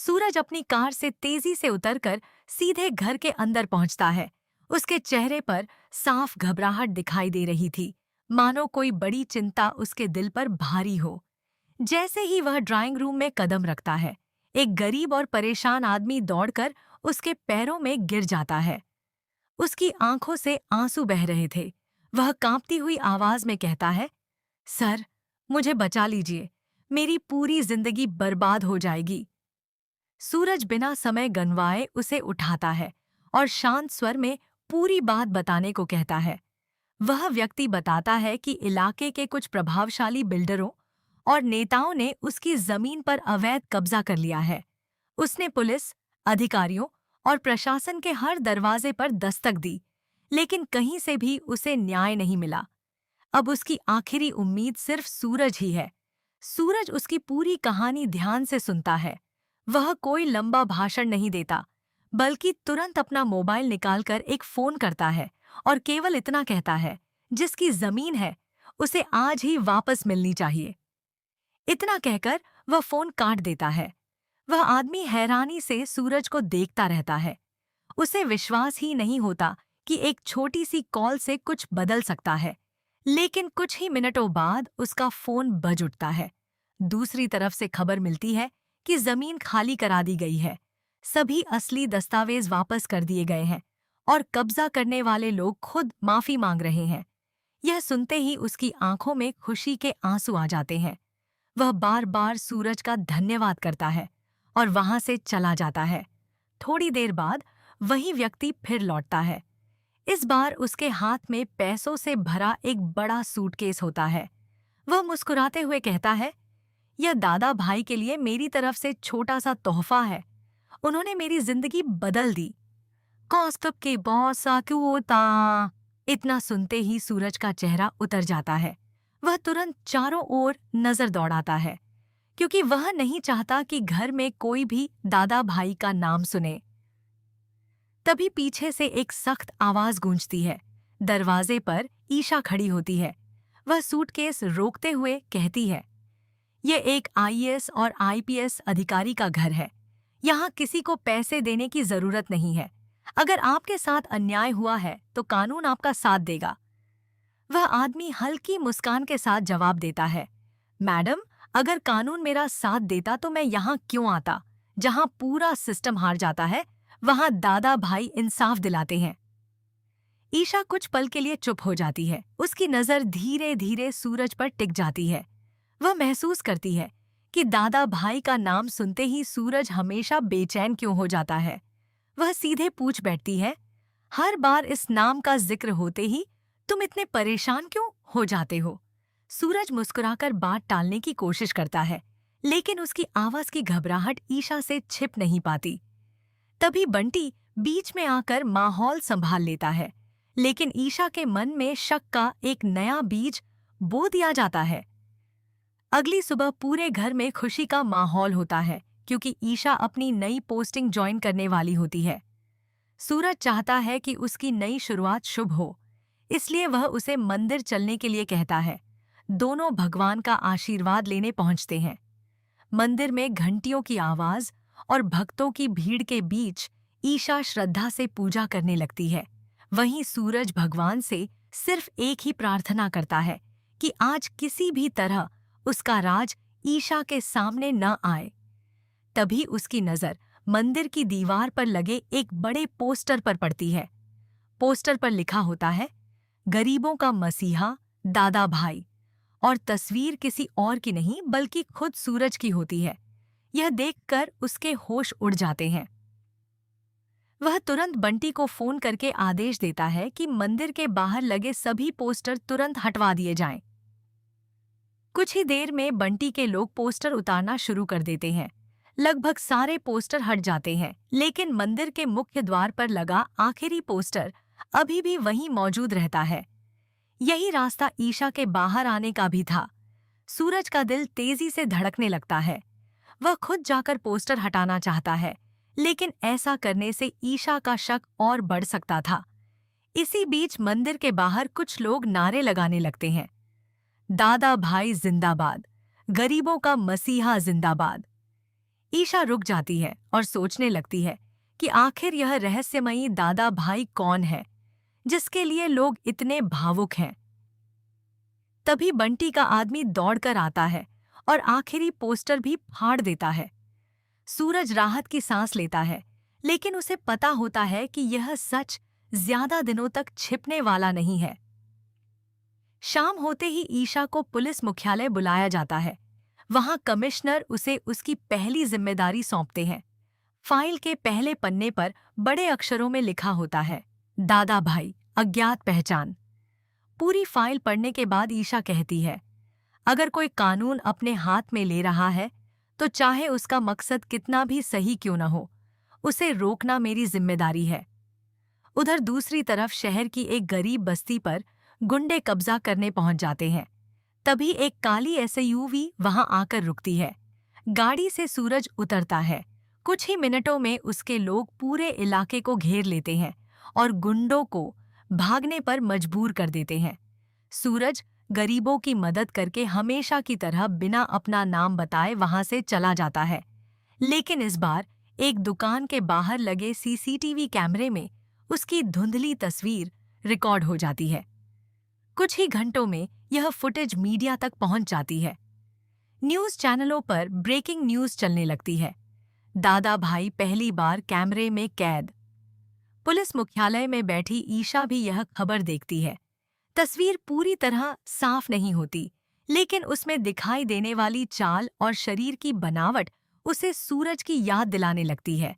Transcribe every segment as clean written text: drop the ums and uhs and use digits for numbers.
सूरज अपनी कार से तेजी से उतरकर सीधे घर के अंदर पहुंचता है। उसके चेहरे पर साफ घबराहट दिखाई दे रही थी, मानो कोई बड़ी चिंता उसके दिल पर भारी हो। जैसे ही वह ड्राइंग रूम में कदम रखता है, एक गरीब और परेशान आदमी दौड़कर उसके पैरों में गिर जाता है। उसकी आंखों से आंसू बह रहे थे। वह कांपती हुई आवाज में कहता है, सर, मुझे बचा लीजिए, मेरी पूरी जिंदगी बर्बाद हो जाएगी। सूरज बिना समय गंवाए उसे उठाता है और शांत स्वर में पूरी बात बताने को कहता है। वह व्यक्ति बताता है कि इलाके के कुछ प्रभावशाली बिल्डरों और नेताओं ने उसकी जमीन पर अवैध कब्जा कर लिया है। उसने पुलिस, अधिकारियों और प्रशासन के हर दरवाजे पर दस्तक दी, लेकिन कहीं से भी उसे न्याय नहीं मिला। अब उसकी आखिरी उम्मीद सिर्फ सूरज ही है। सूरज उसकी पूरी कहानी ध्यान से सुनता है। वह कोई लंबा भाषण नहीं देता, बल्कि तुरंत अपना मोबाइल निकालकर एक फोन करता है और केवल इतना कहता है, जिसकी जमीन है उसे आज ही वापस मिलनी चाहिए। इतना कहकर वह फोन काट देता है। वह आदमी हैरानी से सूरज को देखता रहता है। उसे विश्वास ही नहीं होता कि एक छोटी सी कॉल से कुछ बदल सकता है। लेकिन कुछ ही मिनटों बाद उसका फोन बज उठता है। दूसरी तरफ से खबर मिलती है कि जमीन खाली करा दी गई है। सभी असली दस्तावेज वापस कर दिए गए हैं और कब्जा करने वाले लोग खुद माफी मांग रहे हैं। यह सुनते ही उसकी आंखों में खुशी के आंसू आ जाते हैं। वह बार बार सूरज का धन्यवाद करता है और वहां से चला जाता है। थोड़ी देर बाद वही व्यक्ति फिर लौटता है। इस बार उसके हाथ में पैसों से भरा एक बड़ा सूटकेस होता है। वह मुस्कुराते हुए कहता है, यह दादा भाई के लिए मेरी तरफ से छोटा सा तोहफा है। उन्होंने मेरी जिंदगी बदल दी। कौस्तुभ के बॉस होता। इतना सुनते ही सूरज का चेहरा उतर जाता है। वह तुरंत चारों ओर नजर दौड़ाता है, क्योंकि वह नहीं चाहता कि घर में कोई भी दादा भाई का नाम सुने। तभी पीछे से एक सख्त आवाज गूंजती है। दरवाजे पर ईशा खड़ी होती है। वह सूटकेस रोकते हुए कहती है, यह एक आईएएस और आईपीएस अधिकारी का घर है। यहाँ किसी को पैसे देने की जरूरत नहीं है। अगर आपके साथ अन्याय हुआ है तो कानून आपका साथ देगा। वह आदमी हल्की मुस्कान के साथ जवाब देता है, मैडम, अगर कानून मेरा साथ देता तो मैं यहाँ क्यों आता? जहाँ पूरा सिस्टम हार जाता है, वहाँ दादा भाई इंसाफ दिलाते हैं। ईशा कुछ पल के लिए चुप हो जाती है। उसकी नजर धीरे धीरे सूरज पर टिक जाती है। वह महसूस करती है कि दादा भाई का नाम सुनते ही सूरज हमेशा बेचैन क्यों हो जाता है। वह सीधे पूछ बैठती है, हर बार इस नाम का जिक्र होते ही तुम इतने परेशान क्यों हो जाते हो? सूरज मुस्कुराकर बात टालने की कोशिश करता है, लेकिन उसकी आवाज की घबराहट ईशा से छिप नहीं पाती। तभी बंटी बीच में आकर माहौल संभाल लेता है, लेकिन ईशा के मन में शक का एक नया बीज बो दिया जाता है। अगली सुबह पूरे घर में खुशी का माहौल होता है, क्योंकि ईशा अपनी नई पोस्टिंग ज्वाइन करने वाली होती है। सूरज चाहता है कि उसकी नई शुरुआत शुभ हो, इसलिए वह उसे मंदिर चलने के लिए कहता है। दोनों भगवान का आशीर्वाद लेने पहुंचते हैं। मंदिर में घंटियों की आवाज और भक्तों की भीड़ के बीच ईशा श्रद्धा से पूजा करने लगती है। वहीं सूरज भगवान से सिर्फ एक ही प्रार्थना करता है कि आज किसी भी तरह उसका राज ईशा के सामने न आए। तभी उसकी नजर मंदिर की दीवार पर लगे एक बड़े पोस्टर पर पड़ती है। पोस्टर पर लिखा होता है, गरीबों का मसीहा दादा भाई, और तस्वीर किसी और की नहीं बल्कि खुद सूरज की होती है। यह देखकर उसके होश उड़ जाते हैं। वह तुरंत बंटी को फोन करके आदेश देता है कि मंदिर के बाहर लगे सभी पोस्टर तुरंत हटवा दिए जाएं। कुछ ही देर में बंटी के लोग पोस्टर उतारना शुरू कर देते हैं। लगभग सारे पोस्टर हट जाते हैं, लेकिन मंदिर के मुख्य द्वार पर लगा आखिरी पोस्टर अभी भी वहीं मौजूद रहता है। यही रास्ता ईशा के बाहर आने का भी था। सूरज का दिल तेजी से धड़कने लगता है। वह खुद जाकर पोस्टर हटाना चाहता है, लेकिन ऐसा करने से ईशा का शक और बढ़ सकता था। इसी बीच मंदिर के बाहर कुछ लोग नारे लगाने लगते हैं, दादा भाई जिंदाबाद, गरीबों का मसीहा जिंदाबाद। ईशा रुक जाती है और सोचने लगती है कि आखिर यह रहस्यमयी दादा भाई कौन है जिसके लिए लोग इतने भावुक हैं। तभी बंटी का आदमी दौड़कर आता है और आखिरी पोस्टर भी फाड़ देता है। सूरज राहत की सांस लेता है, लेकिन उसे पता होता है कि यह सच ज्यादा दिनों तक छिपने वाला नहीं है। शाम होते ही ईशा को पुलिस मुख्यालय बुलाया जाता है। वहां कमिश्नर उसे उसकी पहली जिम्मेदारी सौंपते हैं। फाइल के पहले पन्ने पर बड़े अक्षरों में लिखा होता है, दादा भाई, अज्ञात पहचान। पूरी फाइल पढ़ने के बाद ईशा कहती है, अगर कोई कानून अपने हाथ में ले रहा है तो चाहे उसका मकसद कितना भी सही क्यों न हो, उसे रोकना मेरी जिम्मेदारी है। उधर दूसरी तरफ शहर की एक गरीब बस्ती पर गुंडे कब्जा करने पहुंच जाते हैं। तभी एक काली एसयूवी वहां आकर रुकती है। गाड़ी से सूरज उतरता है। कुछ ही मिनटों में उसके लोग पूरे इलाके को घेर लेते हैं और गुंडों को भागने पर मजबूर कर देते हैं। सूरज गरीबों की मदद करके हमेशा की तरह बिना अपना नाम बताए वहां से चला जाता है। लेकिन इस बार एक दुकान के बाहर लगे सीसीटीवी कैमरे में उसकी धुंधली तस्वीर रिकॉर्ड हो जाती है। कुछ ही घंटों में यह फुटेज मीडिया तक पहुंच जाती है। न्यूज चैनलों पर ब्रेकिंग न्यूज चलने लगती है, दादा भाई पहली बार कैमरे में कैद। पुलिस मुख्यालय में बैठी ईशा भी यह खबर देखती है। तस्वीर पूरी तरह साफ नहीं होती, लेकिन उसमें दिखाई देने वाली चाल और शरीर की बनावट उसे सूरज की याद दिलाने लगती है।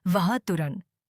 वह तुरंत